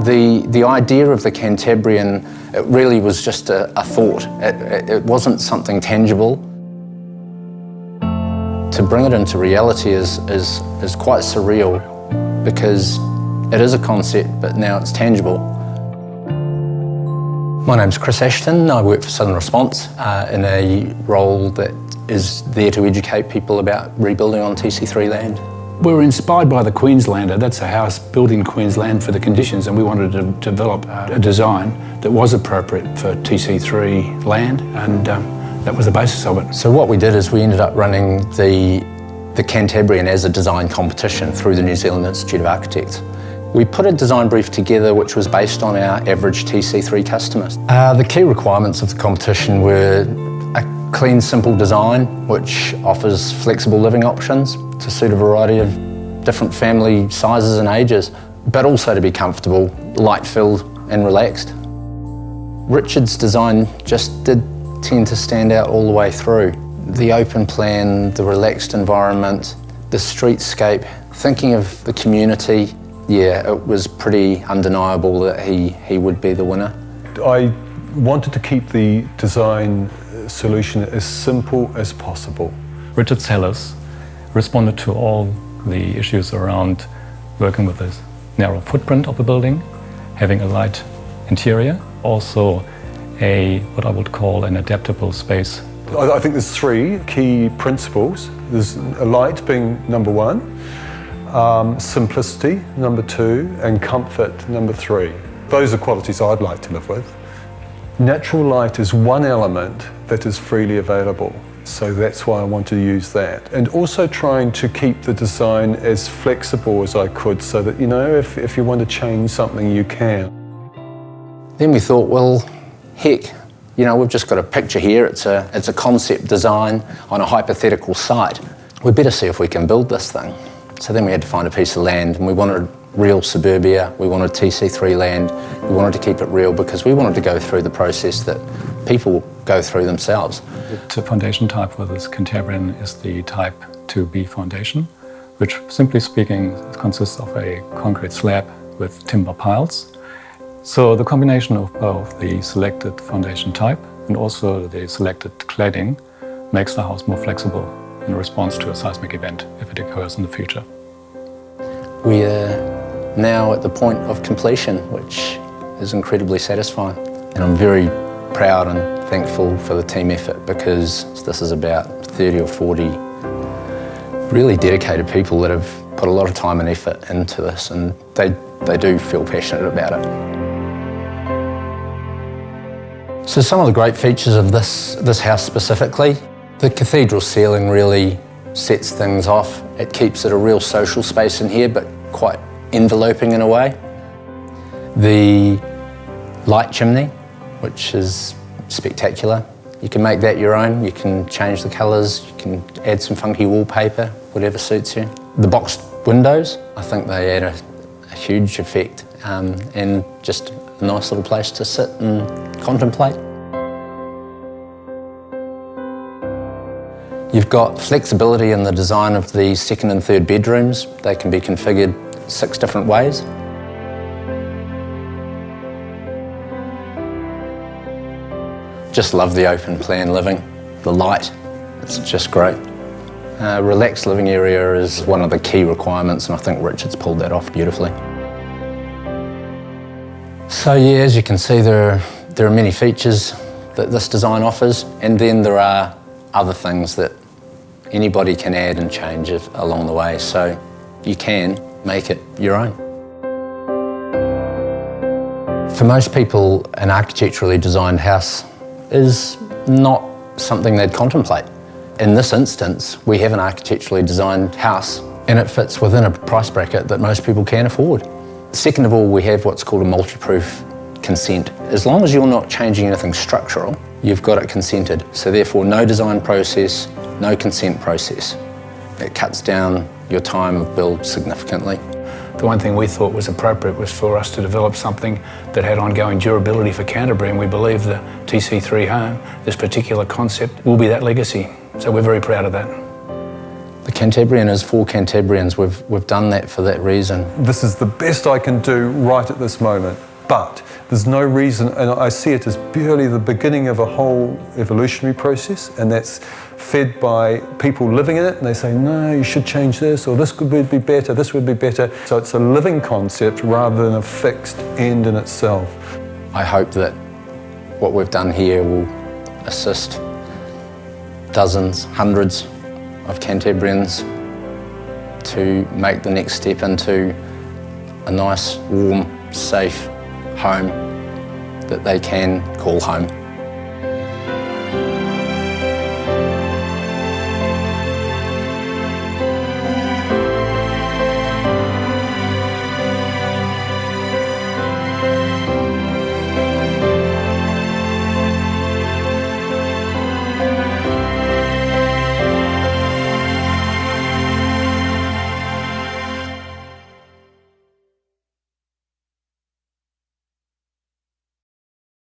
The idea of the Cantabrian, it really was just a thought. It wasn't something tangible. To bring it into reality is quite surreal, because it is a concept, but now it's tangible. My name's Chris Ashton. I work for Southern Response in a role that is there to educate people about rebuilding on TC3 land. We were inspired by the Queenslander. That's a house built in Queensland for the conditions, and we wanted to develop a design that was appropriate for TC3 land, and that was the basis of it. So what we did is we ended up running the Cantabrian as a design competition through the New Zealand Institute of Architects. We put a design brief together which was based on our average TC3 customers. The key requirements of the competition were a clean, simple design which offers flexible living options to suit a variety of different family sizes and ages, but also to be comfortable, light-filled and relaxed. Richard's design just did tend to stand out all the way through. The open plan, the relaxed environment, the streetscape, thinking of the community, yeah, it was pretty undeniable that he would be the winner. I wanted to keep the design solution as simple as possible. Richard Sellers responded to all the issues around working with this narrow footprint of the building, having a light interior, also what I would call an adaptable space. I think there's three key principles. There's a light being number one, simplicity number two, and comfort number three. Those are qualities I'd like to live with. Natural light is one element that is freely available, so that's why I want to use that. And also trying to keep the design as flexible as I could, so that, you know, if you want to change something, you can. Then we thought, well, heck, you know, we've just got a picture here. It's a concept design on a hypothetical site. We better see if we can build this thing. So then we had to find a piece of land, and we wanted real suburbia, we wanted TC3 land, we wanted to keep it real because we wanted to go through the process that people go through themselves. The foundation type for this Cantabrian is the type 2B foundation, which simply speaking consists of a concrete slab with timber piles. So the combination of both the selected foundation type and also the selected cladding makes the house more flexible in response to a seismic event if it occurs in the future. We are now at the point of completion, which is incredibly satisfying. And I'm very proud and thankful for the team effort, because this is about 30 or 40 really dedicated people that have put a lot of time and effort into this, and they do feel passionate about it. So some of the great features of this house specifically, the cathedral ceiling really sets things off. It keeps it a real social space in here, but quite enveloping in a way. The light chimney, which is spectacular. You can make that your own, you can change the colours, you can add some funky wallpaper, whatever suits you. The boxed windows, I think they add a huge effect, and just a nice little place to sit and contemplate. You've got flexibility in the design of the second and third bedrooms. They can be configured 6 different ways. Just love the open plan living. The light, it's just great. Relaxed living area is one of the key requirements, and I think Richard's pulled that off beautifully. So yeah, as you can see, there are many features that this design offers, and then there are other things that anybody can add and change along the way, so you can make it your own. For most people, an architecturally designed house is not something they'd contemplate. In this instance, we have an architecturally designed house, and it fits within a price bracket that most people can afford. Second of all, we have what's called a multi-proof consent. As long as you're not changing anything structural, you've got it consented. So therefore, no design process, no consent process. It cuts down your time of build significantly. The one thing we thought was appropriate was for us to develop something that had ongoing durability for Canterbury, and we believe the TC3 home, this particular concept, will be that legacy. So we're very proud of that. The Cantabrian is for Cantabrians. We've done that for that reason. This is the best I can do right at this moment, but there's no reason, and I see it as purely the beginning of a whole evolutionary process, and that's fed by people living in it, and they say, no, you should change this, or this would be better, this would be better. So it's a living concept rather than a fixed end in itself. I hope that what we've done here will assist dozens, hundreds of Cantabrians to make the next step into a nice, warm, safe home that they can call home.